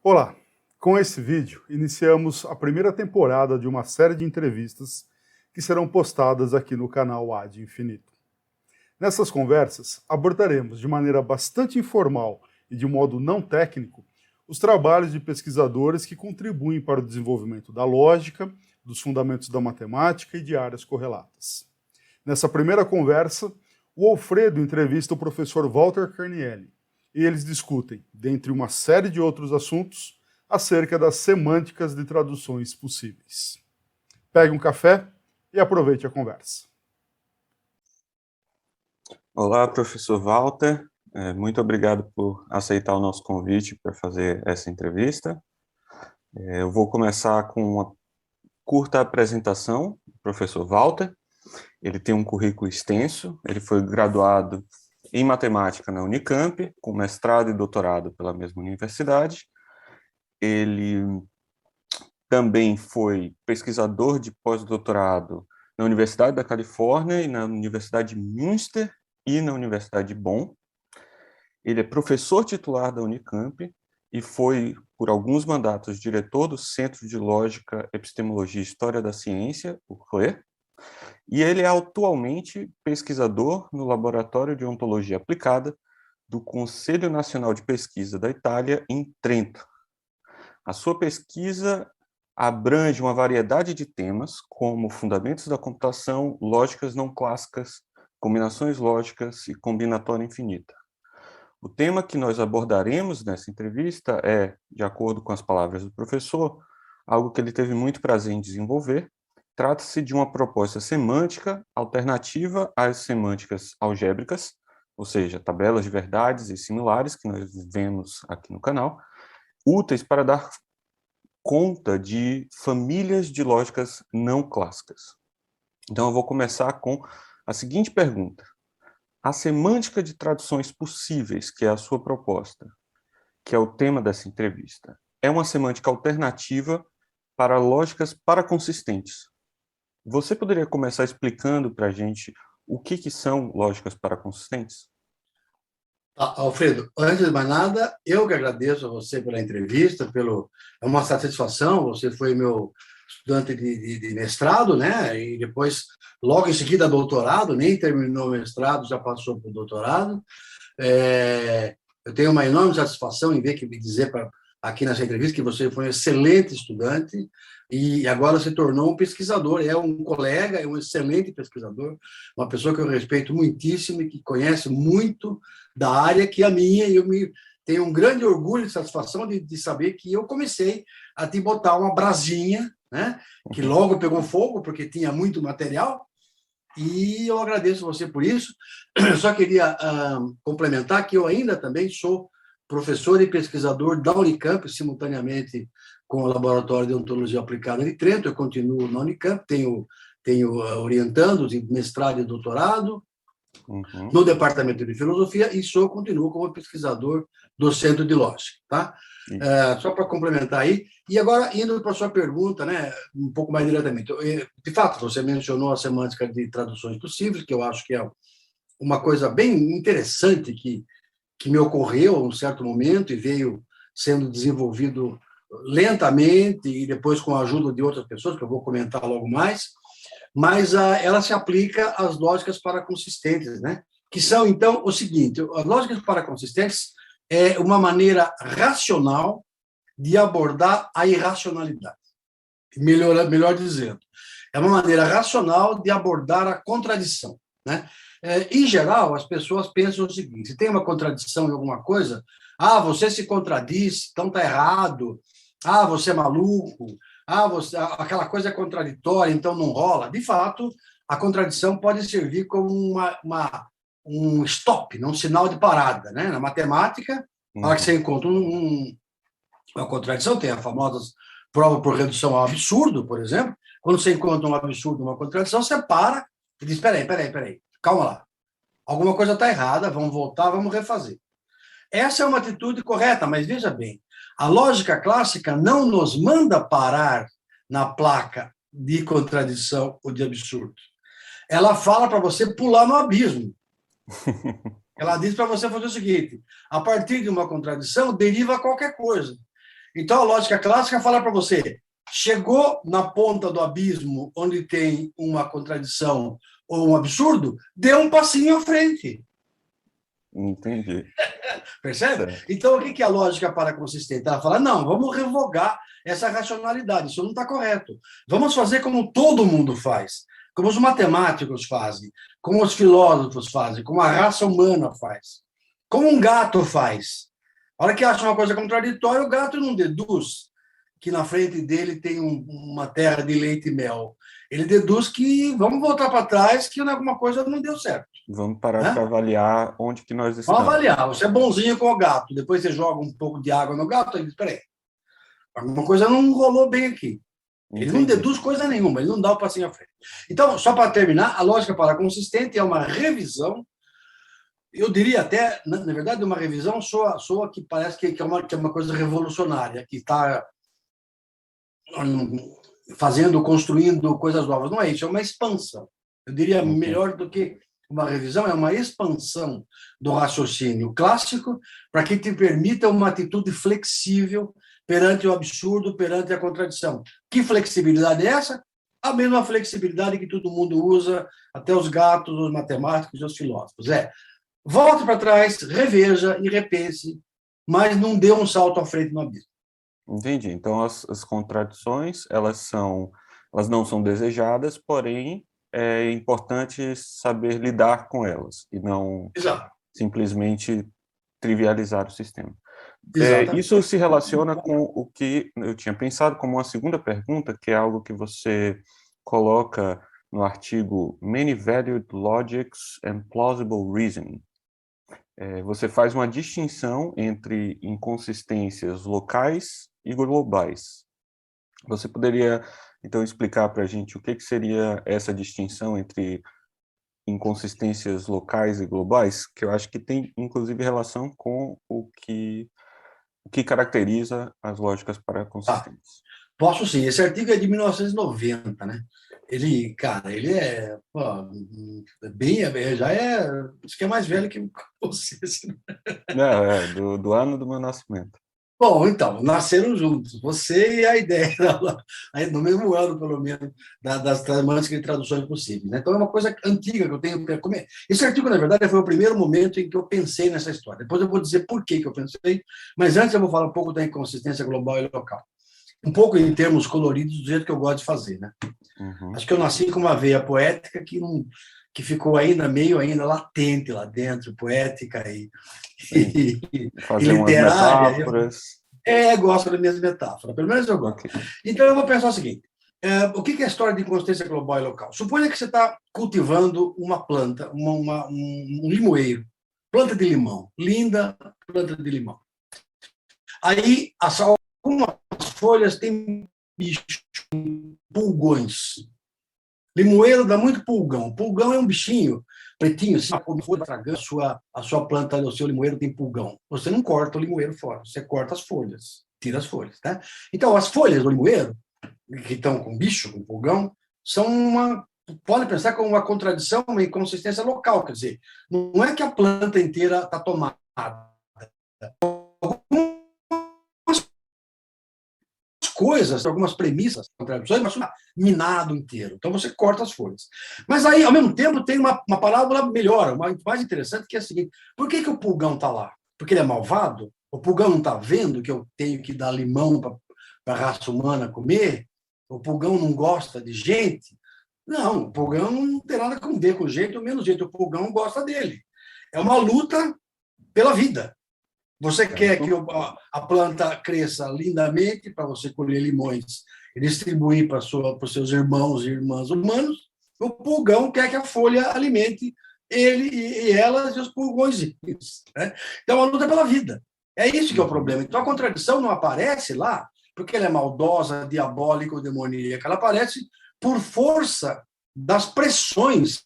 Olá! Com esse vídeo, iniciamos a primeira temporada de uma série de entrevistas que serão postadas aqui no canal Ad Infinito. Nessas conversas, abordaremos de maneira bastante informal e de modo não técnico os trabalhos de pesquisadores que contribuem para o desenvolvimento da lógica, dos fundamentos da matemática e de áreas correlatas. Nessa primeira conversa, o Alfredo entrevista o professor Walter Carnielli, e eles discutem, dentre uma série de outros assuntos, acerca das semânticas de traduções possíveis. Pegue um café e aproveite a conversa. Olá, professor Walter. Muito obrigado por aceitar o nosso convite para fazer essa entrevista. Eu vou começar com uma curta apresentação do professor Walter. Ele tem um currículo extenso, ele foi graduado em matemática na Unicamp, com mestrado e doutorado pela mesma universidade. Ele também foi pesquisador de pós-doutorado na Universidade da Califórnia e na Universidade de Münster e na Universidade de Bonn. Ele é professor titular da Unicamp e foi, por alguns mandatos, diretor do Centro de Lógica, Epistemologia e História da Ciência, o CLE, e ele é atualmente pesquisador no Laboratório de Ontologia Aplicada do Conselho Nacional de Pesquisa da Itália, em Trento. A sua pesquisa abrange uma variedade de temas, como fundamentos da computação, lógicas não clássicas, combinações lógicas e combinatória infinita. O tema que nós abordaremos nessa entrevista é, de acordo com as palavras do professor, algo que ele teve muito prazer em desenvolver. Trata-se de uma proposta semântica alternativa às semânticas algébricas, ou seja, tabelas de verdades e similares que nós vemos aqui no canal, úteis para dar conta de famílias de lógicas não clássicas. Então eu vou começar com a seguinte pergunta. A semântica de traduções possíveis, que é a sua proposta, que é o tema dessa entrevista, é uma semântica alternativa para lógicas paraconsistentes. Você poderia começar explicando para a gente o que são lógicas paraconsistentes? Alfredo, antes de mais nada, eu que agradeço a você pela entrevista, é uma satisfação, você foi meu estudante de mestrado, né? E depois, logo em seguida, doutorado, nem terminou o mestrado, já passou para o doutorado. Eu tenho uma enorme satisfação em ver que me dizer aqui nessa entrevista que você foi um excelente estudante e agora se tornou um pesquisador, é um colega, é um excelente pesquisador, uma pessoa que eu respeito muitíssimo e que conhece muito da área que é a minha, e eu tenho um grande orgulho e satisfação de saber que eu comecei a te botar uma brasinha, né, que logo pegou fogo, porque tinha muito material, e eu agradeço você por isso. Eu só queria complementar que eu ainda também sou professor e pesquisador da Unicamp, simultaneamente com o Laboratório de Ontologia Aplicada de Trento. Eu continuo na Unicamp, tenho orientandos em mestrado e doutorado no Departamento de Filosofia e continuo como pesquisador do Centro de Lógica. Tá? Só para complementar aí. E agora, indo para a sua pergunta, né, um pouco mais diretamente. De fato, você mencionou a semântica de traduções possíveis, que eu acho que é uma coisa bem interessante que me ocorreu a um certo momento e veio sendo desenvolvido lentamente e depois com a ajuda de outras pessoas, que eu vou comentar logo mais, mas ela se aplica às lógicas paraconsistentes, né? Que são, então, o seguinte: as lógicas paraconsistentes é uma maneira racional de abordar a irracionalidade. Melhor dizendo, é uma maneira racional de abordar a contradição, né? Em geral, as pessoas pensam o seguinte: se tem uma contradição em alguma coisa, você se contradiz, então está errado, você é maluco, aquela coisa é contraditória, então não rola. De fato, a contradição pode servir como um stop, um sinal de parada, né? Na matemática, na hora que você encontra uma contradição, tem a famosa prova por redução ao absurdo, por exemplo. Quando você encontra um absurdo, uma contradição, você para e diz: peraí, calma lá. Alguma coisa está errada, vamos voltar, vamos refazer. Essa é uma atitude correta, mas veja bem, a lógica clássica não nos manda parar na placa de contradição ou de absurdo. Ela fala para você pular no abismo. Ela diz para você fazer o seguinte: a partir de uma contradição, deriva qualquer coisa. Então, a lógica clássica fala para você, chegou na ponta do abismo, onde tem uma contradição ou um absurdo, dê um passinho à frente. Entendi. Percebe? Certo. Então, o que é a lógica paraconsistente? Ela fala, não, vamos revogar essa racionalidade, isso não está correto. Vamos fazer como todo mundo faz, como os matemáticos fazem, como os filósofos fazem, como a raça humana faz, como um gato faz. A hora que acha uma coisa contraditória, o gato não deduz que na frente dele tem uma terra de leite e mel. Ele deduz que vamos voltar para trás, que alguma coisa não deu certo. Vamos parar para avaliar onde que nós Vamos estamos. avaliar. Você é bonzinho com o gato, depois você joga um pouco de água no gato, ele diz, peraí, alguma coisa não rolou bem aqui. Ele não deduz coisa nenhuma, ele não dá o passinho à frente. Então, só para terminar, a lógica paraconsistente é uma revisão, eu diria até, na verdade, uma revisão soa que parece que é uma coisa revolucionária, que está construindo coisas novas. Não é isso, é uma expansão. Eu diria melhor do que uma revisão, é uma expansão do raciocínio clássico para que te permita uma atitude flexível perante o absurdo, perante a contradição. Que flexibilidade é essa? A mesma flexibilidade que todo mundo usa, até os gatos, os matemáticos e os filósofos. Volte para trás, reveja e repense, mas não dê um salto à frente no abismo. Entendi. Então, as contradições, elas não são desejadas, porém, é importante saber lidar com elas e não simplesmente trivializar o sistema. Isso se relaciona com o que eu tinha pensado como uma segunda pergunta, que é algo que você coloca no artigo Many-Valued Logics and Plausible Reasoning. Você faz uma distinção entre inconsistências locais e globais. Você poderia, então, explicar para a gente o que seria essa distinção entre inconsistências locais e globais, que eu acho que tem, inclusive, relação com o que caracteriza as lógicas paraconsistentes. Posso sim. Esse artigo é de 1990, né? Ele é bem, acho que é mais velho que você. Do ano do meu nascimento. Bom, então, nasceram juntos, você e a ideia, no mesmo ano, pelo menos, das manuscritas e traduções possíveis. Né? Então, é uma coisa antiga que eu tenho para comer. Esse artigo, na verdade, foi o primeiro momento em que eu pensei nessa história. Depois eu vou dizer por que eu pensei, mas antes eu vou falar um pouco da inconsistência global e local. Um pouco em termos coloridos, do jeito que eu gosto de fazer. Né? Acho que eu nasci com uma veia poética que ficou ainda latente lá dentro, poética e literária. Gosto das minhas metáforas, pelo menos eu gosto. Okay. Então, eu vou pensar o seguinte, o que é a história de inconsistência global e local? Suponha que você está cultivando uma planta, um limoeiro, planta de limão, linda planta de limão. Aí, algumas folhas têm bichos, pulgões. Limoeiro dá muito pulgão. Pulgão é um bichinho pretinho, assim, tragando a sua planta, o seu limoeiro tem pulgão. Você não corta o limoeiro fora, você corta as folhas, tira as folhas. Tá? Então, as folhas do limoeiro, que estão com bicho, com pulgão, pode pensar como uma contradição, uma inconsistência local. Quer dizer, não é que a planta inteira está tomada. Algumas premissas, contradições, mas minado inteiro. Então, você corta as folhas. Mas aí, ao mesmo tempo, tem uma parábola melhor, mais interessante, que é a seguinte: por que o pulgão está lá? Porque ele é malvado? O pulgão não está vendo que eu tenho que dar limão para a raça humana comer? O pulgão não gosta de gente? Não, o pulgão não tem nada a ver com jeito ou menos jeito. O pulgão gosta dele. É uma luta pela vida. Você quer que a planta cresça lindamente para você colher limões e distribuir para os seus irmãos e irmãs humanos. O pulgão quer que a folha alimente ele e elas e os pulgões. Né? Então, é uma luta pela vida. É isso que é o problema. Então, a contradição não aparece lá porque ela é maldosa, diabólica ou demoníaca. Ela aparece por força das pressões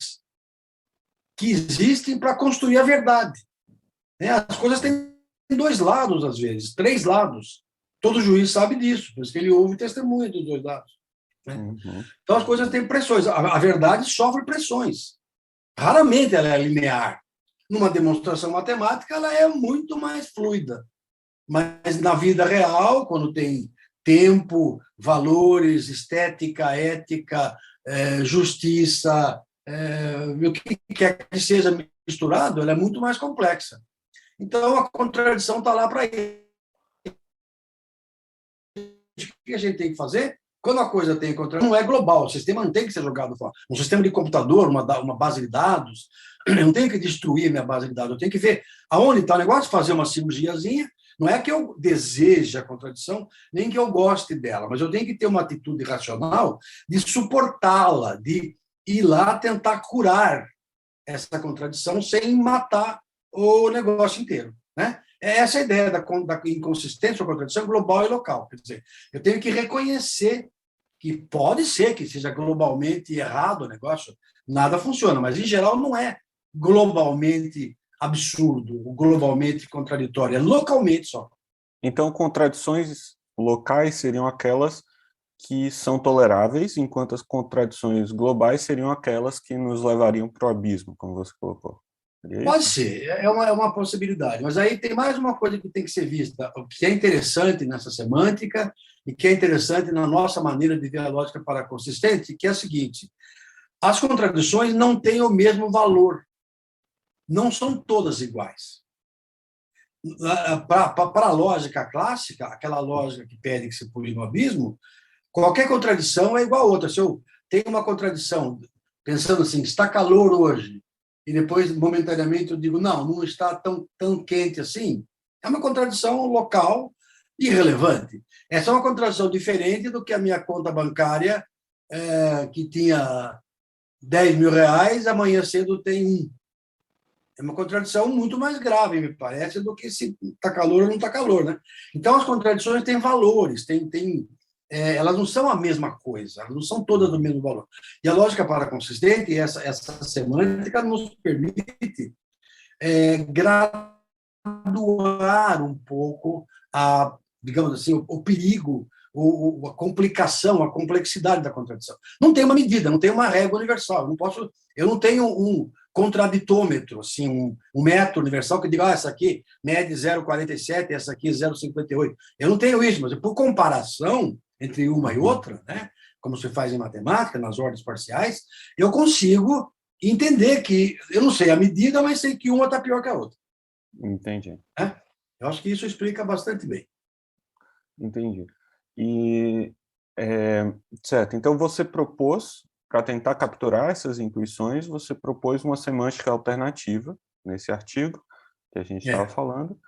que existem para construir a verdade. As coisas têm 2 lados, às vezes, 3 lados. Todo juiz sabe disso, por isso que ele ouve testemunha dos 2 lados. Né? Então, as coisas têm pressões. A verdade sofre pressões. Raramente ela é linear. Numa demonstração matemática, ela é muito mais fluida. Mas na vida real, quando tem tempo, valores, estética, ética, justiça, o que quer que seja misturado, ela é muito mais complexa. Então, a contradição está lá para isso. O que a gente tem que fazer? Quando a coisa tem contradição, não é global, o sistema não tem que ser jogado fora. Um sistema de computador, uma base de dados, eu não tenho que destruir a minha base de dados, eu tenho que ver aonde está o negócio, fazer uma cirurgiazinha. Não é que eu deseje a contradição, nem que eu goste dela, mas eu tenho que ter uma atitude racional de suportá-la, de ir lá tentar curar essa contradição sem matar o negócio inteiro, né? Essa é a ideia da inconsistência ou contradição global e local. Quer dizer, eu tenho que reconhecer que pode ser que seja globalmente errado o negócio, nada funciona, mas, em geral, não é globalmente absurdo, globalmente contraditório, é localmente só. Então, contradições locais seriam aquelas que são toleráveis, enquanto as contradições globais seriam aquelas que nos levariam para o abismo, como você colocou. Pode ser, é uma possibilidade, mas aí tem mais uma coisa que tem que ser vista, o que é interessante nessa semântica e que é interessante na nossa maneira de ver a lógica paraconsistente, que é a seguinte: as contradições não têm o mesmo valor, não são todas iguais. Para a lógica clássica, aquela lógica que pede que se pule no abismo, qualquer contradição é igual a outra. Se eu tenho uma contradição, pensando assim, está calor hoje, e depois, momentaneamente, eu digo, não está tão quente assim, é uma contradição local irrelevante. Essa é uma contradição diferente do que a minha conta bancária, que tinha 10 mil reais, amanhã cedo tem 1. É uma contradição muito mais grave, me parece, do que se está calor ou não está calor, né? Então, as contradições têm valores, elas não são a mesma coisa, elas não são todas do mesmo valor. E a lógica paraconsistente, essa semântica, nos permite graduar um pouco digamos assim, o perigo, a complicação, a complexidade da contradição. Não tem uma medida, não tem uma régua universal. Eu não tenho um contraditômetro, assim, um método universal que diga, essa aqui mede 0,47, essa aqui 0,58. Eu não tenho isso, mas por comparação entre uma e outra, né, como se faz em matemática, nas ordens parciais, eu consigo entender que, eu não sei a medida, mas sei que uma está pior que a outra. Entendi. Eu acho que isso explica bastante bem. Entendi. E, certo, então você propôs, para tentar capturar essas intuições, você propôs uma semântica alternativa nesse artigo que a gente estava falando.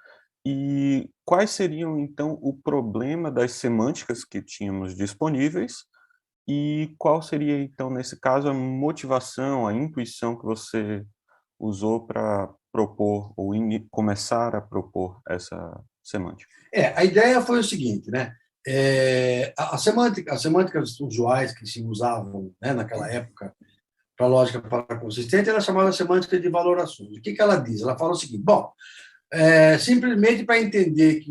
E quais seriam, então, o problema das semânticas que tínhamos disponíveis e qual seria, então, nesse caso, a motivação, a intuição que você usou para propor ou começar a propor essa semântica? A ideia foi o seguinte, né? As semânticas usuais que se usavam, né, naquela época para a lógica paraconsistente era chamada semântica de valorações. O que ela diz? Ela fala o seguinte: bom, simplesmente para entender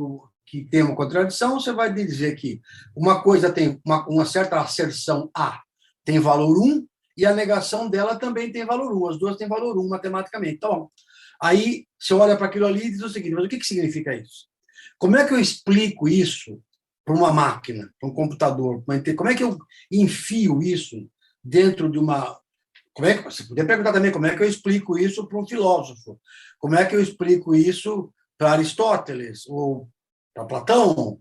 que tem uma contradição, você vai dizer que uma coisa tem uma certa asserção A tem valor 1 e a negação dela também tem valor 1. As duas têm valor 1 matematicamente. Então, aí você olha para aquilo ali e diz o seguinte: mas o que significa isso? Como é que eu explico isso para uma máquina, para um computador? Como é que eu enfio isso dentro de uma... Você podia perguntar também como é que eu explico isso para um filósofo, como é que eu explico isso para Aristóteles, ou para Platão,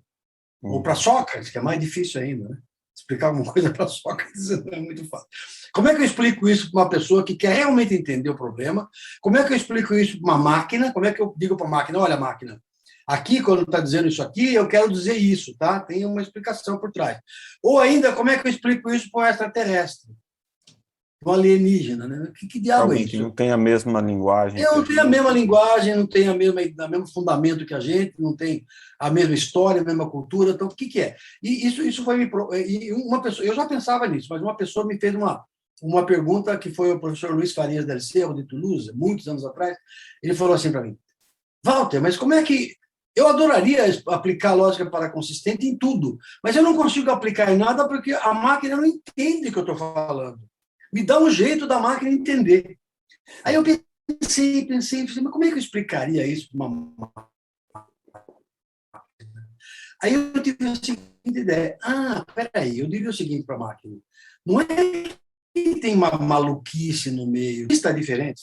ou para Sócrates, que é mais difícil ainda, né? Explicar alguma coisa para Sócrates não é muito fácil. Como é que eu explico isso para uma pessoa que quer realmente entender o problema? Como é que eu explico isso para uma máquina? Como é que eu digo para a máquina, olha, máquina, aqui, quando está dizendo isso aqui, eu quero dizer isso, tá? Tem uma explicação por trás. Ou ainda, como é que eu explico isso para um extraterrestre? Um alienígena, né? Que diabo é isso? Que não tem a mesma linguagem. Não tem a mesma linguagem, não tem o mesmo fundamento que a gente, não tem a mesma história, a mesma cultura. Então, o que é? E isso foi uma pessoa. Eu já pensava nisso, mas uma pessoa me fez uma pergunta que foi o professor Luiz Farias del Cerro, de Toulouse, muitos anos atrás. Ele falou assim para mim: Walter, mas como é que... Eu adoraria aplicar a lógica paraconsistente em tudo, mas eu não consigo aplicar em nada porque a máquina não entende o que eu estou falando. Me dá um jeito da máquina entender. Aí eu pensei, mas como é que eu explicaria isso para uma máquina? Aí eu tive a seguinte ideia. Peraí, eu diria o seguinte para a máquina. Não é que tem uma maluquice no meio, está diferente.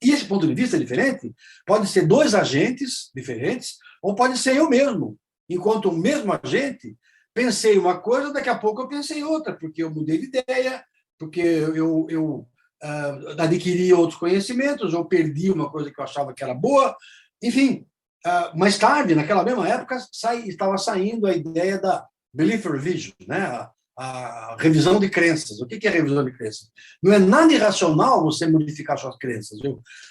E esse ponto de vista diferente pode ser dois agentes diferentes, ou pode ser eu mesmo. Enquanto o mesmo agente, pensei uma coisa, daqui a pouco eu pensei outra, porque eu mudei de ideia, porque eu adquiri outros conhecimentos, ou perdi uma coisa que eu achava que era boa. Enfim, mais tarde, naquela mesma época, estava saindo a ideia da belief revision, né? A revisão de crenças. O que é revisão de crenças? Não é nada irracional você modificar suas crenças.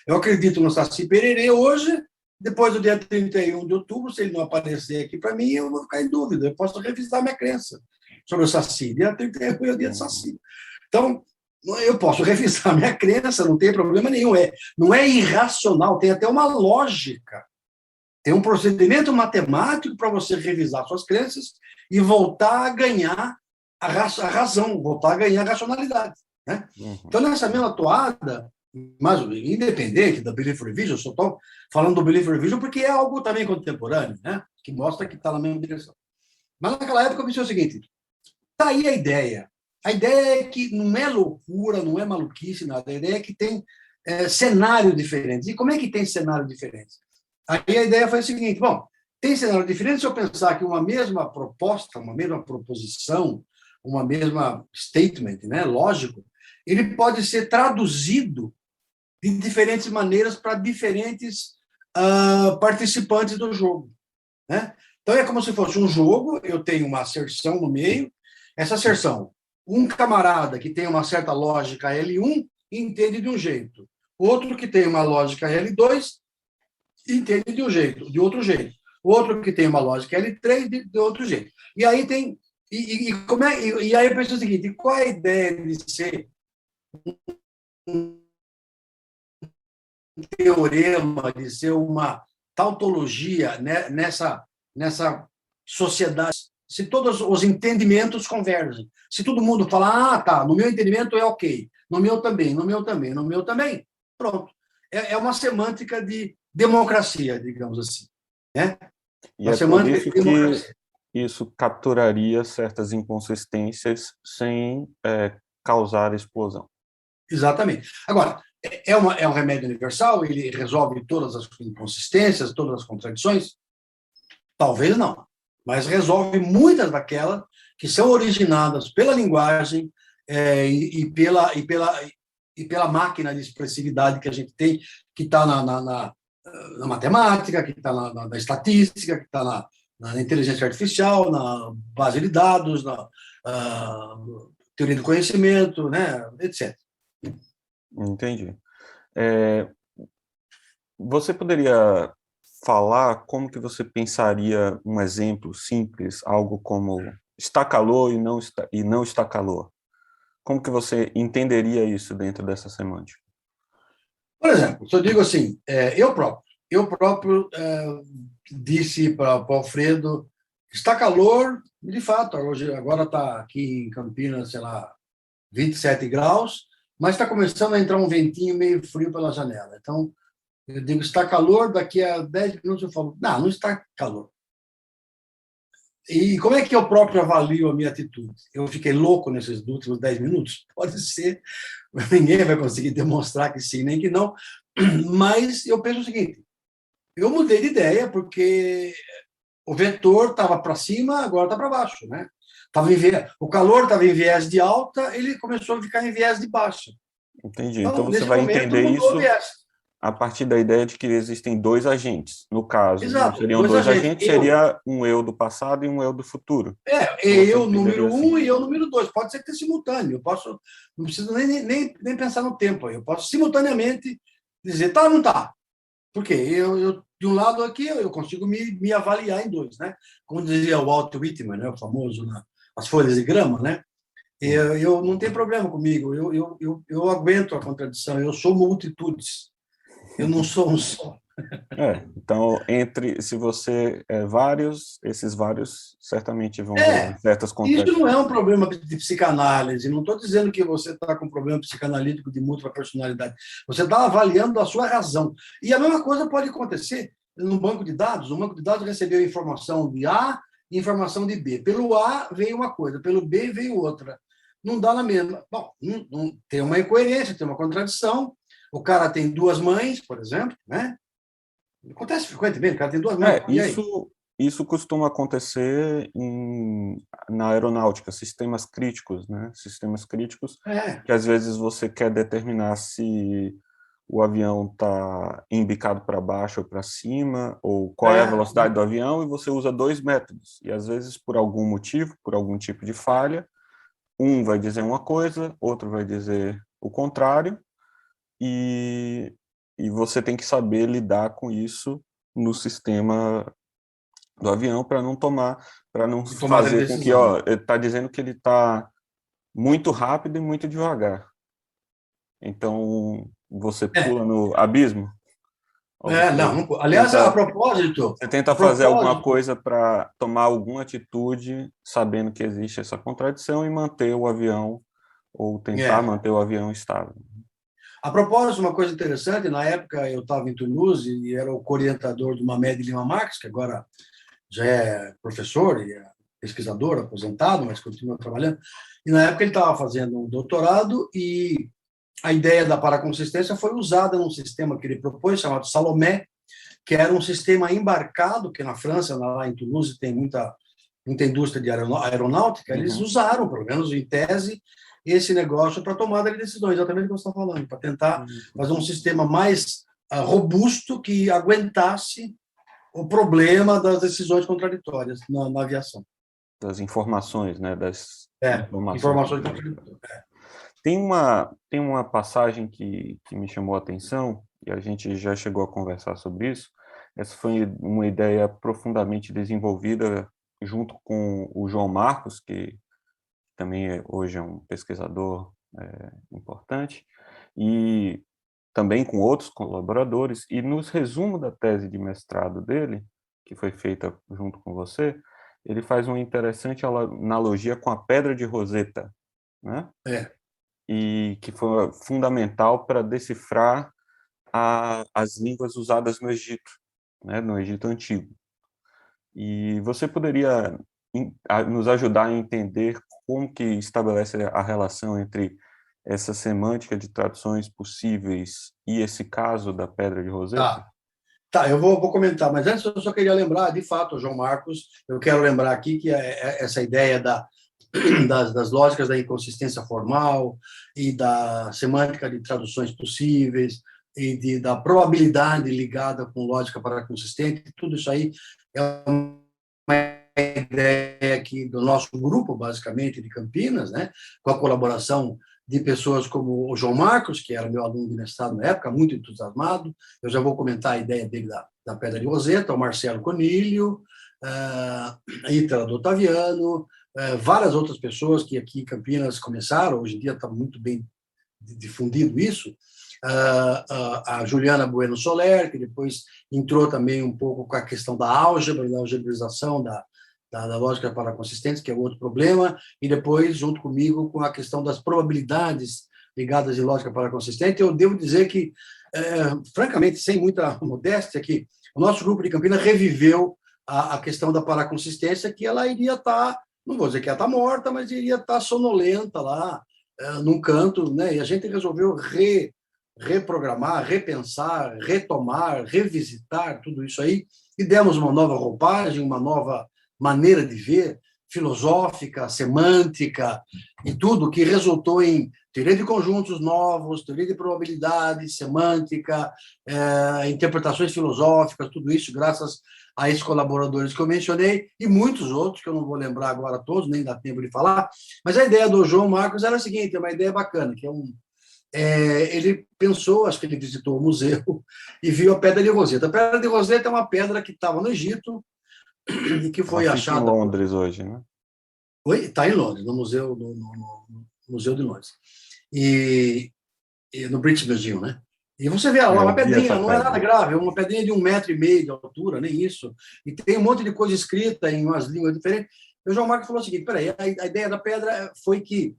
Eu acredito no Saci Pererê hoje, depois do dia 31 de outubro, se ele não aparecer aqui para mim, eu vou ficar em dúvida. Eu posso revisar minha crença sobre o Saci. Dia 31 é o dia do Saci. Então, eu posso revisar minha crença, não tem problema nenhum. Não é irracional, tem até uma lógica. Tem um procedimento matemático para você revisar suas crenças e voltar a ganhar a razão, voltar a ganhar a racionalidade. Né? Então, nessa mesma toada, mas independente da Belief Revision, eu só estou falando do Belief Revision porque é algo também contemporâneo, né? Que mostra que está na mesma direção. Mas naquela época eu pensei o seguinte, está aí a ideia. A ideia é que não é loucura, não é maluquice, nada. A ideia é que tem cenários diferentes. E como é que tem cenários diferentes? Aí a ideia foi a seguinte, bom, tem cenários diferentes se eu pensar que uma mesma proposta, uma mesma proposição, uma mesma statement, né, lógico, ele pode ser traduzido de diferentes maneiras para diferentes participantes do jogo. Né? Então, é como se fosse um jogo, eu tenho uma asserção no meio, essa asserção, um camarada que tem uma certa lógica L1 entende de um jeito, outro que tem uma lógica L2 entende de um jeito, de outro jeito, outro que tem uma lógica L3 de outro jeito. E aí tem... E aí eu penso o seguinte, qual é a ideia de ser um teorema, de ser uma tautologia, né, nessa sociedade, se todos os entendimentos convergem, se todo mundo fala, tá, no meu entendimento é ok, no meu também, no meu também, no meu também, pronto. É uma semântica de democracia, digamos assim. Né? E é por isso que isso capturaria certas inconsistências sem causar explosão. Exatamente. Agora, é um remédio universal? Ele resolve todas as inconsistências, todas as contradições? Talvez não, mas resolve muitas daquelas que são originadas pela linguagem e pela máquina de expressividade que a gente tem, que está na matemática, que está na estatística, que está na inteligência artificial, na base de dados, na teoria do conhecimento, né, etc. Entendi. Você poderia falar como que você pensaria um exemplo simples, algo como está calor e não está calor? Como que você entenderia isso dentro dessa semântica? Por exemplo, se eu digo assim, eu próprio disse para o Alfredo, está calor, de fato, hoje, agora está aqui em Campinas, sei lá, 27 graus, mas está começando a entrar um ventinho meio frio pela janela. Então, eu digo, está calor, daqui a 10 minutos eu falo, não está calor. E como é que eu próprio avalio a minha atitude? Eu fiquei louco nesses últimos 10 minutos? Pode ser, ninguém vai conseguir demonstrar que sim, nem que não, mas eu penso o seguinte, eu mudei de ideia porque o vetor estava para cima, agora está para baixo, né? O calor estava em viés de alta, ele começou a ficar em viés de baixa. Entendi. Então você vai entender isso a partir da ideia de que existem dois agentes. No caso, exato, seriam dois agentes, seria um eu do passado e um eu do futuro. Eu número 1 e eu número 2. Pode ser que seja simultâneo. Não preciso nem pensar no tempo. Eu posso simultaneamente dizer, tá ou não tá? Porque eu de um lado aqui, eu consigo me avaliar em dois, né? Como dizia o Walt Whitman, né? O famoso As Folhas de Grama, né? Eu não tem problema comigo. Eu aguento a contradição. Eu sou multitudes. Eu não sou um só. Então, se você é vários, esses vários certamente vão ter certas contradições. Isso não é um problema de psicanálise. Não estou dizendo que você está com um problema psicanalítico de múltipla personalidade. Você está avaliando a sua razão. E a mesma coisa pode acontecer no banco de dados. O banco de dados recebeu informação de A e informação de B. Pelo A veio uma coisa, pelo B veio outra. Não dá na mesma. Bom, tem uma incoerência, tem uma contradição. O cara tem duas mães, por exemplo, né? Acontece frequentemente, o cara tem duas mães. Isso costuma acontecer na aeronáutica, sistemas críticos, né? Sistemas críticos que às vezes você quer determinar se o avião está embicado para baixo ou para cima, ou qual é a velocidade do avião, e você usa dois métodos. E às vezes, por algum motivo, por algum tipo de falha, um vai dizer uma coisa, outro vai dizer o contrário, e você tem que saber lidar com isso no sistema do avião para não fazer com que, ele está dizendo que ele está muito rápido e muito devagar. Então, você pula no abismo? Aliás, a propósito... Você tenta fazer alguma coisa para tomar alguma atitude, sabendo que existe essa contradição e manter o avião, ou tentar manter o avião estável. A propósito, uma coisa interessante, na época eu estava em Toulouse e era o co-orientador do Mamed Lima Marques, que agora já é professor e é pesquisador, aposentado, mas continua trabalhando. E na época ele estava fazendo um doutorado e a ideia da paraconsistência foi usada num sistema que ele propôs, chamado Salomé, que era um sistema embarcado, que na França, lá em Toulouse, tem muita indústria de aeronáutica, eles usaram, pelo menos em tese, esse negócio para tomada de decisões, exatamente o que você está falando, para tentar fazer um sistema mais robusto que aguentasse o problema das decisões contraditórias na aviação. Das informações, né? Das informações contraditórias. Tem uma passagem que me chamou a atenção, e a gente já chegou a conversar sobre isso. Essa foi uma ideia profundamente desenvolvida junto com o João Marcos, que também hoje é um pesquisador importante, e também com outros colaboradores. E nos resumos da tese de mestrado dele, que foi feita junto com você, ele faz uma interessante analogia com a pedra de Roseta, né? E que foi fundamental para decifrar as línguas usadas no Egito, né, no Egito Antigo. E você poderia nos ajudar a entender como que estabelece a relação entre essa semântica de traduções possíveis e esse caso da Pedra de Roseta? Tá, eu vou comentar, mas antes eu só queria lembrar, de fato, o João Marcos, eu quero lembrar aqui que essa ideia das lógicas da inconsistência formal e da semântica de traduções possíveis e da probabilidade ligada com lógica paraconsistente, tudo isso aí é uma ideia aqui do nosso grupo, basicamente, de Campinas, né, com a colaboração de pessoas como o João Marcos, que era meu aluno de mestrado na época, muito entusiasmado. Eu já vou comentar a ideia dele da Pedra de Roseta, o Marcelo Conilho, a Ítala do Otaviano, várias outras pessoas que aqui em Campinas começaram, hoje em dia está muito bem difundido isso, a Juliana Bueno Soler, que depois entrou também um pouco com a questão da álgebra, da algebrização da lógica paraconsistente, que é outro problema, e depois, junto comigo, com a questão das probabilidades ligadas em lógica paraconsistente. Eu devo dizer que, francamente, sem muita modéstia, que o nosso grupo de Campinas reviveu a questão da paraconsistência, que ela iria estar, não vou dizer que ela está morta, mas iria estar sonolenta lá, num canto, né? E a gente resolveu reprogramar, repensar, retomar, revisitar tudo isso aí, e demos uma nova roupagem, uma nova maneira de ver, filosófica, semântica, e tudo que resultou em teoria de conjuntos novos, teoria de probabilidade, semântica, interpretações filosóficas, tudo isso graças a esses colaboradores que eu mencionei, e muitos outros, que eu não vou lembrar agora todos, nem dá tempo de falar, mas a ideia do João Marcos era a seguinte, é uma ideia bacana, que ele pensou, acho que ele visitou o museu, e viu a Pedra de Roseta. A Pedra de Roseta é uma pedra que estava no Egito, e que foi achada... em Londres hoje, né? Está em Londres, no museu, no Museu de Londres. E no British Museum, né? E você vê lá uma pedrinha, não é nada grave, é uma pedrinha de 1,5 metro de altura, nem isso. E tem um monte de coisa escrita em umas línguas diferentes. E o João Marcos falou o seguinte, peraí, a ideia da pedra foi que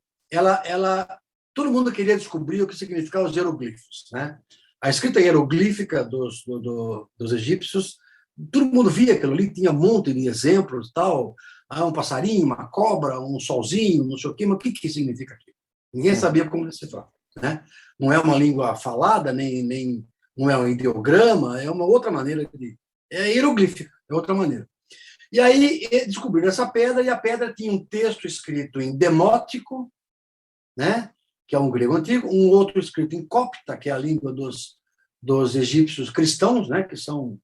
todo mundo queria descobrir o que significavam os hieroglifos, né? A escrita hieroglífica dos egípcios todo mundo via aquilo ali, tinha um monte de exemplos, tal, um passarinho, uma cobra, um solzinho, não sei o quê, mas o que significa aquilo? Ninguém sabia como decifrar, né? Não é uma língua falada, nem não é um ideograma, é uma outra maneira é hieroglífica, é outra maneira. E aí descobriram essa pedra, e a pedra tinha um texto escrito em demótico, né, que é um grego antigo, um outro escrito em copta, que é a língua dos egípcios cristãos, né, que são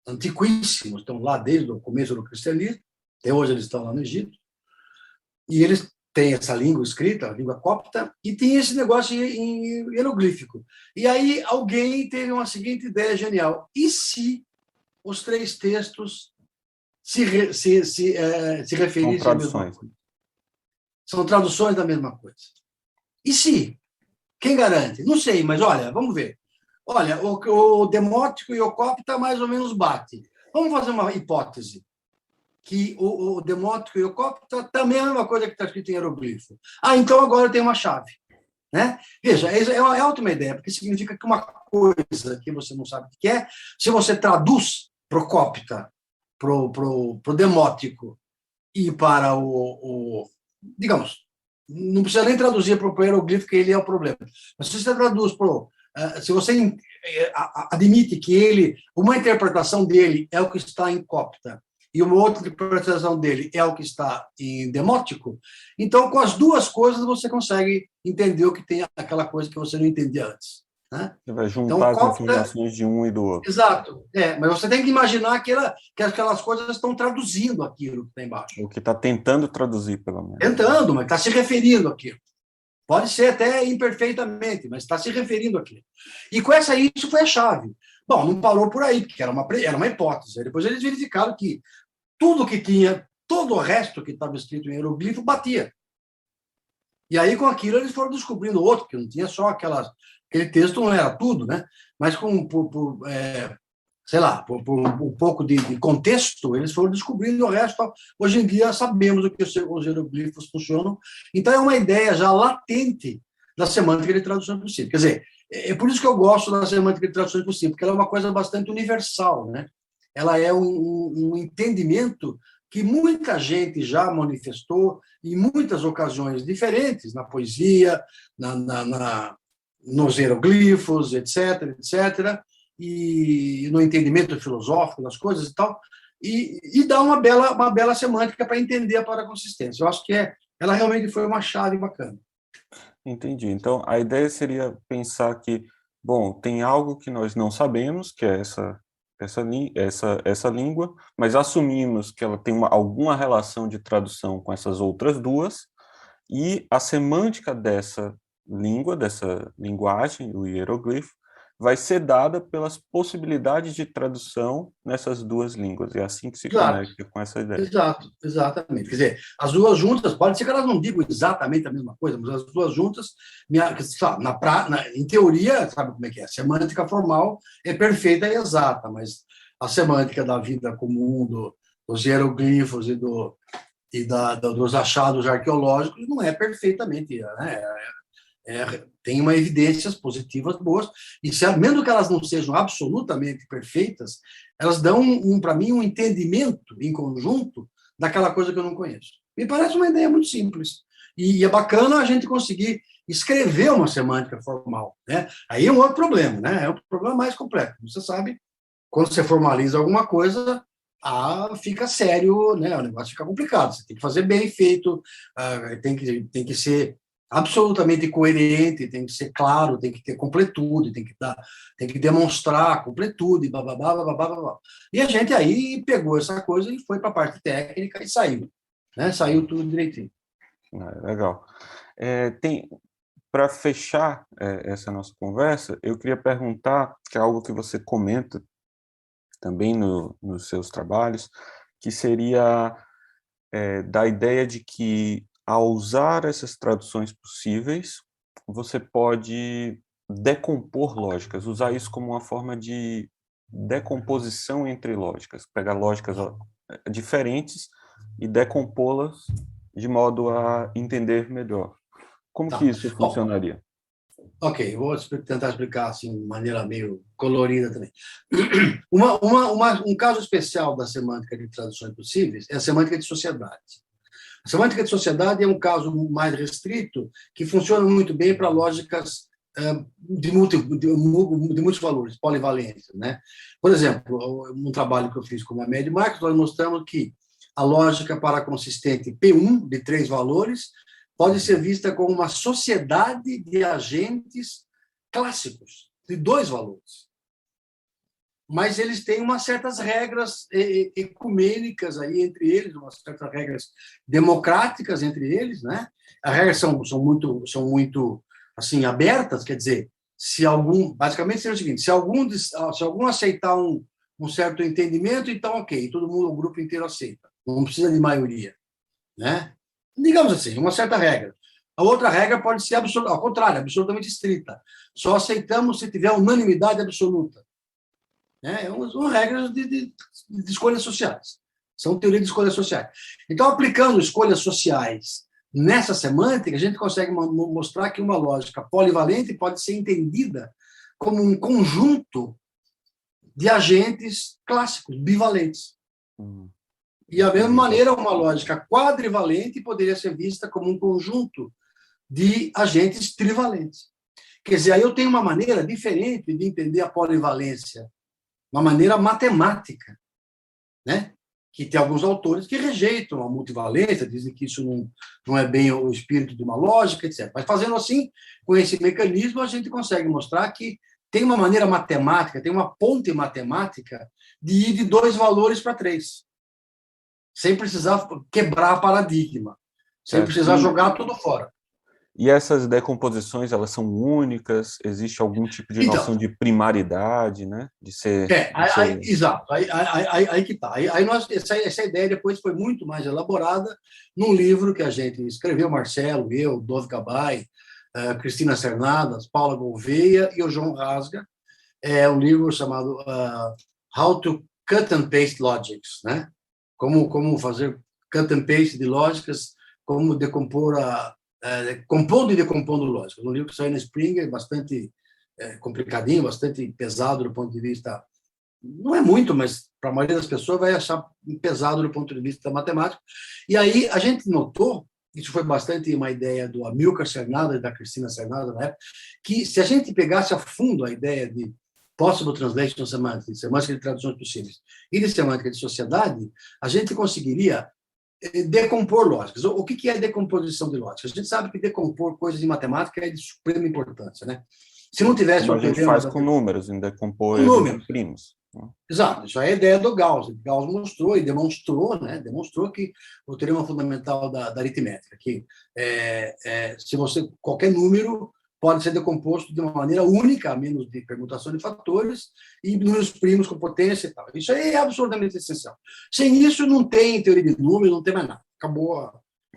antiquíssimos, estão lá desde o começo do cristianismo, até hoje eles estão lá no Egito, e eles têm essa língua escrita, a língua copta, e tem esse negócio em hieroglífico. E aí alguém teve uma seguinte ideia genial: e se os três textos se referissem à mesma coisa? São traduções da mesma coisa. E se? Quem garante? Não sei, mas olha, vamos ver. Olha, o demótico e o copta mais ou menos bate. Vamos fazer uma hipótese, que o demótico e o copta também é a mesma coisa que está escrito em hieroglifo. Então agora tem uma chave, né? Veja, é uma ótima ideia, porque significa que uma coisa que você não sabe o que é, se você traduz para o copta, para o demótico e para digamos, não precisa nem traduzir para o hieroglifo, que ele é o problema. Mas se você traduz se você admite que uma interpretação dele é o que está em copta e uma outra interpretação dele é o que está em demótico, então com as duas coisas você consegue entender o que tem aquela coisa que você não entendia antes, né? Você vai juntar então, as informações de um e do outro. Exato. Mas você tem que imaginar que aquelas coisas estão traduzindo aquilo que está embaixo. O que está tentando traduzir, pelo menos. Tentando, mas está se referindo àquilo. Pode ser até imperfeitamente, mas está se referindo àquilo. E com isso foi a chave. Bom, não parou por aí, porque era uma hipótese. Depois eles verificaram que tudo que tinha, todo o resto que estava escrito em hieroglifo batia. E aí, com aquilo, eles foram descobrindo outro, que não tinha só aquele texto, não era tudo, né? Mas por um pouco de contexto, eles foram descobrindo o resto. Hoje em dia, sabemos o que os hieroglifos funcionam. Então, é uma ideia já latente da semântica de tradução possível. Quer dizer, é por isso que eu gosto da semântica de tradução possível, porque ela é uma coisa bastante universal, né? Ela é um entendimento que muita gente já manifestou em muitas ocasiões diferentes, na poesia, nos hieroglifos, etc., e no entendimento filosófico das coisas e tal, e dá uma bela semântica para entender a paraconsistência. Eu acho que ela realmente foi uma chave bacana. Entendi. Então, a ideia seria pensar que, bom, tem algo que nós não sabemos, que é essa língua, mas assumimos que ela tem alguma relação de tradução com essas outras duas, e a semântica dessa língua, dessa linguagem, o hieroglifo, vai ser dada pelas possibilidades de tradução nessas duas línguas. É assim que se conecta com essa ideia. Exato, exatamente. Quer dizer, as duas juntas, pode ser que elas não digam exatamente a mesma coisa, mas as duas juntas, em teoria, sabe como é que é? A semântica formal é perfeita e exata, mas a semântica da vida comum, dos hieroglifos dos achados arqueológicos não é perfeitamente, né? Tem uma evidências positivas boas, e mesmo que elas não sejam absolutamente perfeitas, elas dão, para mim, um entendimento em conjunto daquela coisa que eu não conheço. Me parece uma ideia muito simples. E é bacana a gente conseguir escrever uma semântica formal, né? Aí é um outro problema, né? É um problema mais complexo. Você sabe, quando você formaliza alguma coisa, fica sério, né? O negócio fica complicado. Você tem que fazer bem feito, tem que ser absolutamente coerente, tem que ser claro, tem que ter completude, tem que demonstrar completude, blá, blá, blá, blá, blá, blá. E a gente aí pegou essa coisa e foi para a parte técnica e saiu, né? Saiu tudo direitinho. Legal. Para fechar essa nossa conversa, eu queria perguntar, que é algo que você comenta também nos seus trabalhos, que seria da ideia de que, ao usar essas traduções possíveis, você pode decompor lógicas, usar isso como uma forma de decomposição entre lógicas, pegar lógicas diferentes e decompô-las de modo a entender melhor. Como que isso funcionaria? Ok, vou tentar explicar assim, de maneira meio colorida também. Um caso especial da semântica de traduções possíveis é a semântica de sociedade. A semântica de sociedade é um caso mais restrito que funciona muito bem para lógicas de muitos valores, polivalência, né? Por exemplo, um trabalho que eu fiz com a Med Marcos, nós mostramos que a lógica para consistente P1 de 3 valores pode ser vista como uma sociedade de agentes clássicos de 2 valores. Mas eles têm umas certas regras ecumênicas aí entre eles, umas certas regras democráticas entre eles, né? As regras são muito assim abertas, quer dizer, se algum, basicamente seria o seguinte, se algum aceitar um certo entendimento, então ok, todo mundo, o grupo inteiro aceita, não precisa de maioria, né? Digamos assim, uma certa regra. A outra regra pode ser ao contrário, absolutamente estrita. Só aceitamos se tiver unanimidade absoluta. São regras de escolhas sociais. São teorias de escolhas sociais. Então, aplicando escolhas sociais nessa semântica, a gente consegue mostrar que uma lógica polivalente pode ser entendida como um conjunto de agentes clássicos, bivalentes. E, da mesma maneira, uma lógica quadrivalente poderia ser vista como um conjunto de agentes trivalentes. Quer dizer, aí eu tenho uma maneira diferente de entender a polivalência, uma maneira matemática, né? Que tem alguns autores que rejeitam a multivalência, dizem que isso não é bem o espírito de uma lógica, etc. Mas fazendo assim, com esse mecanismo, a gente consegue mostrar que tem uma maneira matemática, tem uma ponte matemática de ir de 2 valores para 3, sem precisar quebrar paradigma, sem precisar jogar tudo fora. E essas decomposições, elas são únicas? Existe algum tipo de noção de primaridade, né? De ser... Exato. Aí que está. Essa ideia depois foi muito mais elaborada num livro que a gente escreveu, Marcelo, eu, Dov Gabay, Cristina Cernadas, Paula Gouveia e o João Rasga. É um livro chamado How to Cut and Paste Logics, né? Como fazer cut and paste de lógicas, como decompor compondo e decompondo lógicas. Um livro que saiu na Springer, bastante complicadinho, bastante pesado do ponto de vista... Não é muito, mas para a maioria das pessoas vai achar pesado do ponto de vista matemático. E aí a gente notou, isso foi bastante uma ideia do Amilcar Cernadas e da Cristina Cernadas na época, que se a gente pegasse a fundo a ideia de Possible Translation Semantics, semântica de traduções possíveis, e de semântica de sociedade, a gente conseguiria decompor lógicas. O que é decomposição de lógicas? A gente sabe que decompor coisas em matemática é de suprema importância, né? Se não tivesse como a gente faz com números, em decompor números primos. Exato, isso aí é a ideia do Gauss. Gauss mostrou e demonstrou, né? Demonstrou que o teorema fundamental da aritmética, que se qualquer número pode ser decomposto de uma maneira única, a menos de permutação de fatores, e números primos com potência e tal. Isso aí é absolutamente essencial. Sem isso, não tem teoria de número, não tem mais nada.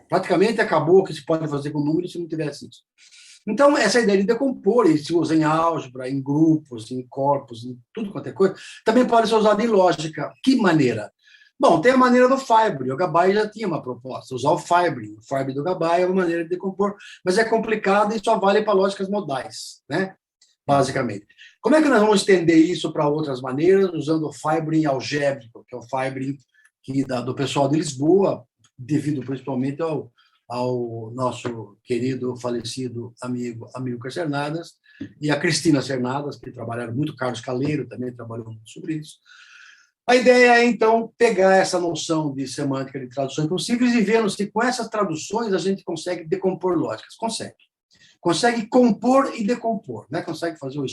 Praticamente acabou o que se pode fazer com números se não tivesse isso. Então, essa ideia de decompor, e se usa em álgebra, em grupos, em corpos, em tudo quanto é coisa, também pode ser usado em lógica. Que maneira? Bom, tem a maneira do Fibry. O Gabay já tinha uma proposta, usar o Fibry. O Fibry do Gabay é uma maneira de decompor, mas é complicado e só vale para lógicas modais, né? Basicamente. Como é que nós vamos estender isso para outras maneiras, usando o Fibry algébrico, que é o Fibry do pessoal de Lisboa, devido principalmente ao nosso querido, falecido amigo Amilcar Cernadas e a Cristina Cernadas, que trabalharam muito, Carlos Caleiro também trabalhou muito sobre isso. A ideia é, então, pegar essa noção de semântica de traduções possíveis e ver se com essas traduções a gente consegue decompor lógicas. Consegue compor e decompor, né? Consegue fazer o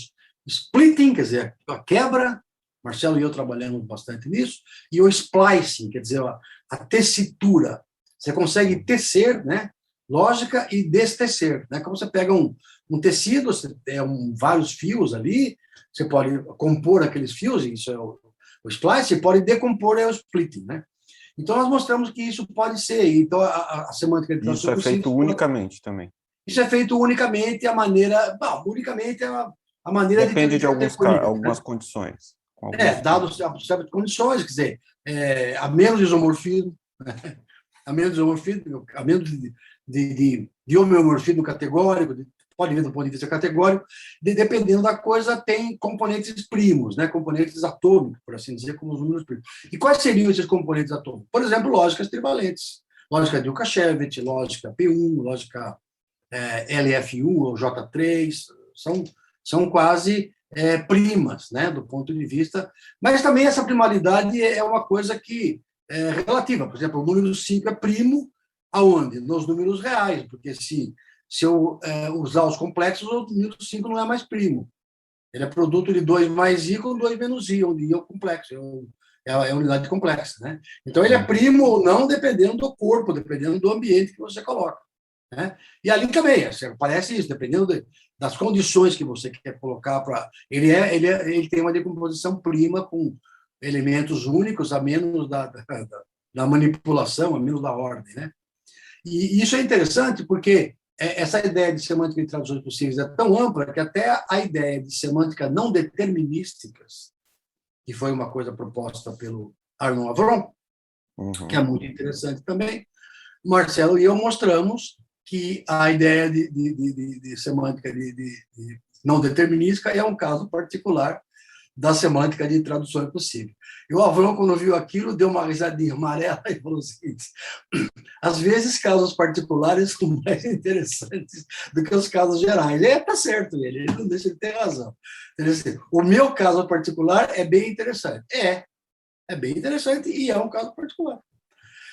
splitting, quer dizer, a quebra, Marcelo e eu trabalhamos bastante nisso, e o splicing, quer dizer, a tessitura. Você consegue tecer, né, lógica e destecer, né? Como você pega um tecido, você tem vários fios ali, você pode compor aqueles fios, isso é o splice, e pode decompor o splitting, né? Então, nós mostramos que isso pode ser. Então, a semântica de tradução possível... Isso é feito unicamente também. Isso é feito unicamente, a maneira... Bom, unicamente é a maneira depende de algumas condições. Dados certas condições, quer dizer, a menos isomorfismo, a menos de homeomorfismo categórico, pode ver do ponto de vista categórico, dependendo da coisa, tem componentes primos, né? Componentes atômicos, por assim dizer, como os números primos. E quais seriam esses componentes atômicos? Por exemplo, lógicas trivalentes, lógica de Lukashevich, lógica P1, lógica LF1 ou J3, são quase primas, né, do ponto de vista, mas também essa primalidade é uma coisa que é relativa. Por exemplo, o número 5 é primo aonde? Nos números reais, porque se eu usar os complexos, o número 5 não é mais primo. Ele é produto de 2 mais i com 2 menos i, onde i é o complexo, é a unidade complexa, né? Então, ele é primo ou não, dependendo do corpo, dependendo do ambiente que você coloca, né? E ali também, aparece isso, dependendo das condições que você quer colocar para... Ele tem uma decomposição prima com elementos únicos, a menos da manipulação, a menos da ordem, né? E isso é interessante porque essa ideia de semântica de traduções possíveis é tão ampla que até a ideia de semântica não determinísticas, que foi uma coisa proposta pelo Arnaud Avron, que é muito interessante também, Marcelo e eu mostramos que a ideia de semântica de não determinística é um caso particular da semântica de tradução possível. E o Avron, quando viu aquilo, deu uma risadinha amarela e falou o seguinte: às vezes, casos particulares são mais interessantes do que os casos gerais. Está certo, ele não deixa de ter razão. O meu caso particular é bem interessante. É bem interessante e é um caso particular.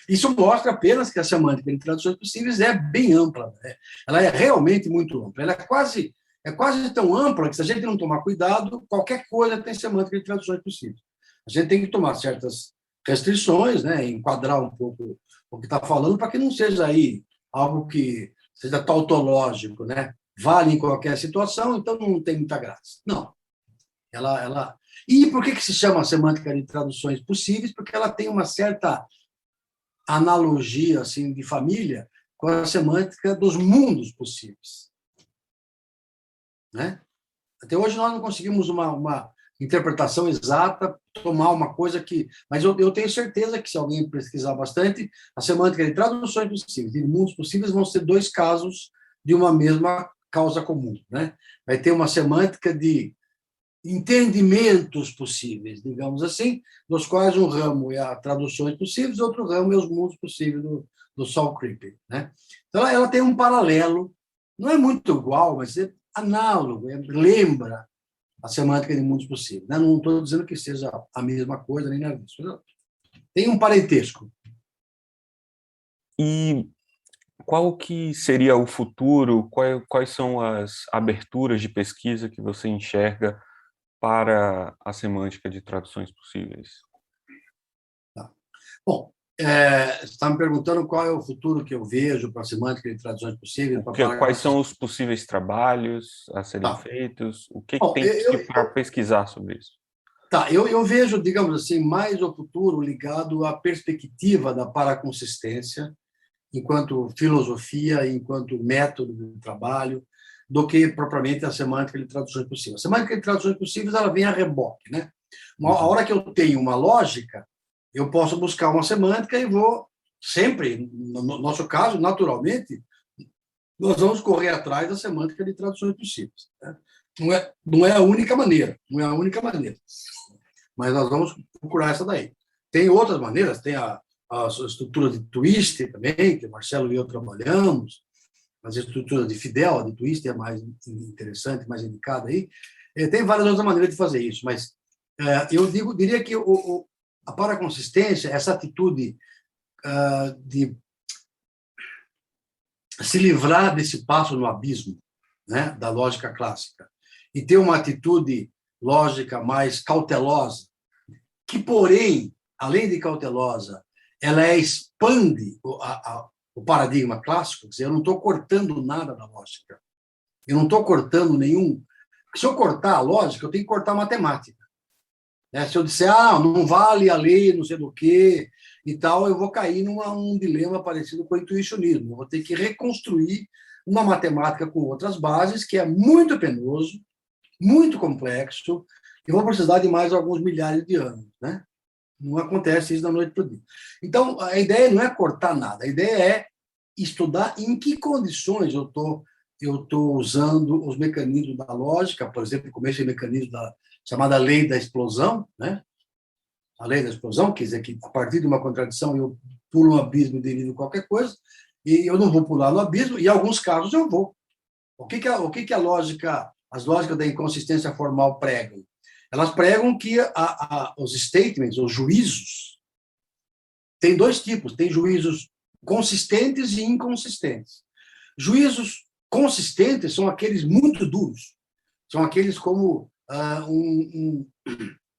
Isso mostra apenas que a semântica de traduções possíveis é bem ampla, né? Ela é realmente muito ampla. Ela é quase tão ampla que, se a gente não tomar cuidado, qualquer coisa tem semântica de traduções possíveis. A gente tem que tomar certas restrições, né? Enquadrar um pouco o que está falando, para que não seja aí algo que seja tautológico, né? Vale em qualquer situação, então não tem muita graça. Não. E por que se chama semântica de traduções possíveis? Porque ela tem uma certa analogia assim, de família com a semântica dos mundos possíveis, né? Até hoje nós não conseguimos uma interpretação exata, tomar uma coisa que... Mas eu tenho certeza que, se alguém pesquisar bastante, a semântica de traduções possíveis e de mundos possíveis vão ser dois casos de uma mesma causa comum, né? Vai ter uma semântica de entendimentos possíveis, digamos assim, dos quais um ramo é a traduções possíveis, outro ramo é os mundos possíveis do Saul Crippen, né? Então, ela tem um paralelo, não é muito igual, mas é análogo, lembra a semântica de mundos possíveis, né? Não estou dizendo que seja a mesma coisa, nem nada disso. Tem um parentesco. E qual que seria o futuro? Quais são as aberturas de pesquisa que você enxerga para a semântica de traduções possíveis? Tá. Bom, você está me perguntando qual é o futuro que eu vejo para a semântica de traduções possíveis. Quais são os possíveis trabalhos a serem feitos? O que tem para pesquisar sobre isso? Tá, eu vejo, digamos assim, mais o futuro ligado à perspectiva da paraconsistência, enquanto filosofia, enquanto método de trabalho, do que propriamente a semântica de traduções possíveis. A semântica de traduções possíveis, ela vem a reboque, né? A hora que eu tenho uma lógica, eu posso buscar uma semântica e vou sempre, no nosso caso, naturalmente, nós vamos correr atrás da semântica de traduções possíveis, né? Não é a única maneira, mas nós vamos procurar essa daí. Tem outras maneiras, tem a estrutura de twist também, que o Marcelo e eu trabalhamos, mas a estrutura de Fidel, de twist é mais interessante, mais indicada aí. Tem várias outras maneiras de fazer isso, mas eu diria que a paraconsistência, essa atitude de se livrar desse passo no abismo, né, da lógica clássica, e ter uma atitude lógica mais cautelosa, que, porém, além de cautelosa, ela expande o paradigma clássico. Quer dizer, eu não estou cortando nada da lógica, eu não estou cortando nenhum... Se eu cortar a lógica, eu tenho que cortar a matemática. Se eu disser, não vale a lei, não sei do quê, e tal, eu vou cair num dilema parecido com o intuicionismo. Eu vou ter que reconstruir uma matemática com outras bases, que é muito penoso, muito complexo, e vou precisar de mais alguns milhares de anos, né? Não acontece isso da noite para o dia. Então, a ideia não é cortar nada, a ideia é estudar em que condições eu estou eu estou usando os mecanismos da lógica, por exemplo, como esse mecanismo da chamada lei da explosão, né? A lei da explosão, quer dizer que a partir de uma contradição eu pulo um abismo e derivo qualquer coisa, e eu não vou pular no abismo, e em alguns casos eu vou. O que a lógica, as lógicas da inconsistência formal pregam? Elas pregam que os statements, os juízos, tem dois tipos, tem juízos consistentes e inconsistentes. Juízos consistentes são aqueles muito duros, são aqueles como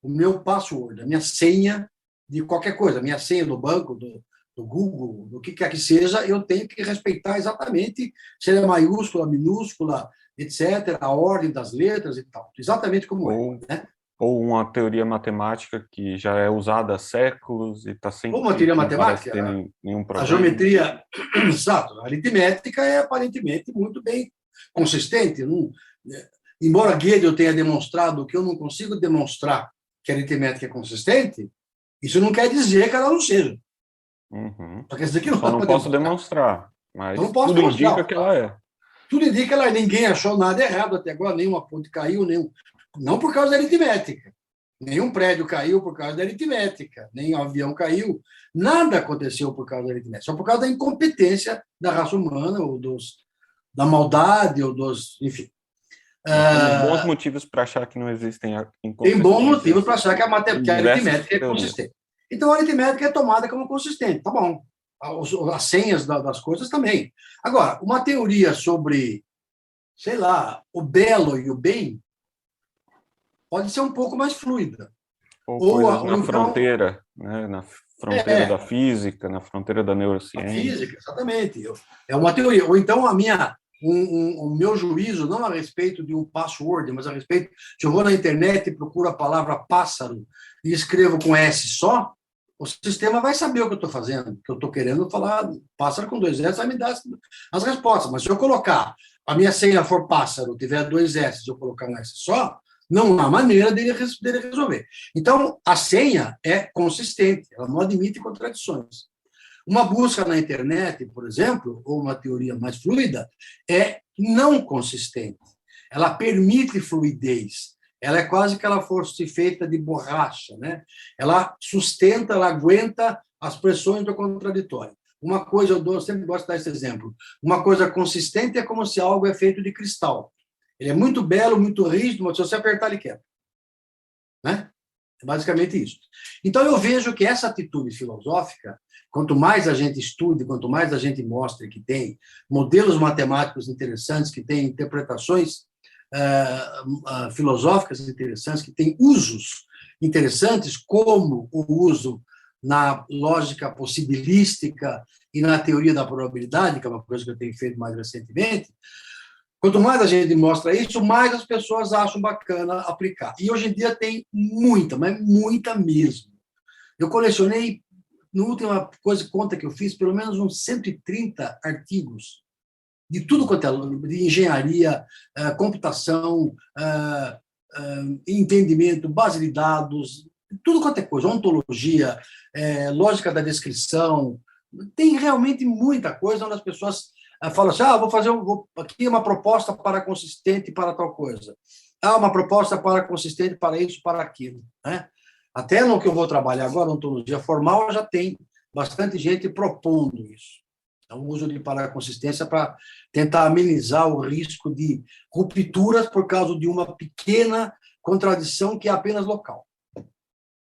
o meu password, a minha senha de qualquer coisa, a minha senha do banco, do Google, do que quer que seja, eu tenho que respeitar exatamente se ela é maiúscula, minúscula, etc., a ordem das letras e tal, exatamente como né? Ou uma teoria matemática que já é usada há séculos e está sempre... Ou uma teoria não parece matemática, ter nenhum problema. a geometria, exato, a aritmética é aparentemente muito bem consistente. Não, embora Gödel tenha demonstrado que eu não consigo demonstrar que a aritmética é consistente, isso não quer dizer que ela não seja. Uhum. Só quer dizer que não, Só não posso demonstrar, mas não posso tudo demonstrar. indica que ela é. Tudo indica que ela, ninguém achou nada errado até agora, nenhuma ponte caiu, não por causa da aritmética. Nenhum prédio caiu por causa da aritmética, nem um avião caiu. Nada aconteceu por causa da aritmética, só por causa da incompetência da raça humana, ou da maldade, ou enfim. Tem bons motivos para achar que não existem inconsistências. Tem bons motivos para achar que a aritmética é consistente. Então, a aritmética é tomada como consistente, tá bom. As senhas das coisas também. Agora, uma teoria sobre, sei lá, o belo e o bem pode ser um pouco mais fluida. Ou coisas na fronteira, né? Na fronteira da física, na fronteira da neurociência. A física, exatamente. É uma teoria. Ou então o meu juízo, não a respeito de um password, mas a respeito, se eu vou na internet e procuro a palavra pássaro e escrevo com S só, o sistema vai saber o que eu estou fazendo, que eu estou querendo falar pássaro com 2 S, vai me dar as respostas. Mas se eu colocar, a minha senha for pássaro, tiver 2 S, se eu colocar um S só, não há maneira dele resolver. Então, a senha é consistente, ela não admite contradições. Uma busca na internet, por exemplo, ou uma teoria mais fluida, é não consistente. Ela permite fluidez. Ela é quase que ela fosse feita de borracha, né? Ela sustenta, ela aguenta as pressões do contraditório. Uma coisa, eu sempre gosto de dar esse exemplo, uma coisa consistente é como se algo é feito de cristal. Ele é muito belo, muito rígido, mas se você apertar, ele quebra. Né? É basicamente isso. Então, eu vejo que essa atitude filosófica, quanto mais a gente estude, quanto mais a gente mostre que tem modelos matemáticos interessantes, que tem interpretações filosóficas interessantes, que tem usos interessantes, como o uso na lógica possibilística e na teoria da probabilidade, que é uma coisa que eu tenho feito mais recentemente. Quanto mais a gente mostra isso, mais as pessoas acham bacana aplicar. E hoje em dia tem muita, mas muita mesmo. Eu colecionei, na última conta que eu fiz, pelo menos uns 130 artigos de tudo quanto é de engenharia, computação, entendimento, base de dados, tudo quanto é coisa, ontologia, lógica da descrição. Tem realmente muita coisa onde as pessoas falam assim, aqui uma proposta para consistente para tal coisa. Uma proposta para consistente para isso, para aquilo. Né? Até no que eu vou trabalhar agora, ontologia formal, já tem bastante gente propondo isso. O uso de paraconsistência para tentar amenizar o risco de rupturas por causa de uma pequena contradição que é apenas local,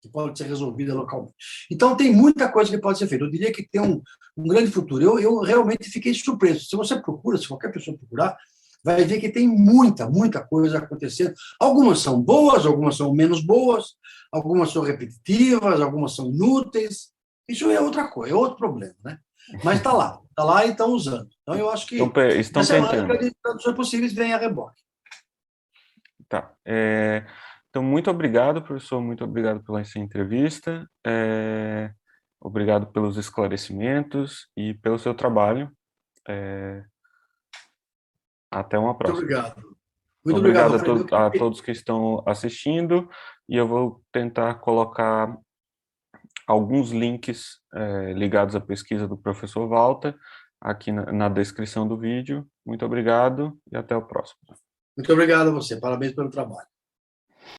que pode ser resolvida localmente. Então, tem muita coisa que pode ser feita. Eu diria que tem um grande futuro. Eu realmente fiquei surpreso. Se você procura, se qualquer pessoa procurar, vai ver que tem muita coisa acontecendo. Algumas são boas, algumas são menos boas, algumas são repetitivas, algumas são inúteis. Isso é outra coisa, é outro problema, né? Mas está lá e estão usando. Então, eu acho que estão tentando. de traduções possíveis vem a reboque. Tá. Então, muito obrigado, professor, muito obrigado pela essa entrevista, obrigado pelos esclarecimentos e pelo seu trabalho. Até uma próxima. Muito obrigado. Muito obrigado a todos que estão assistindo, e eu vou tentar colocar alguns links ligados à pesquisa do professor Walter aqui na descrição do vídeo. Muito obrigado e até o próximo. Muito obrigado a você. Parabéns pelo trabalho.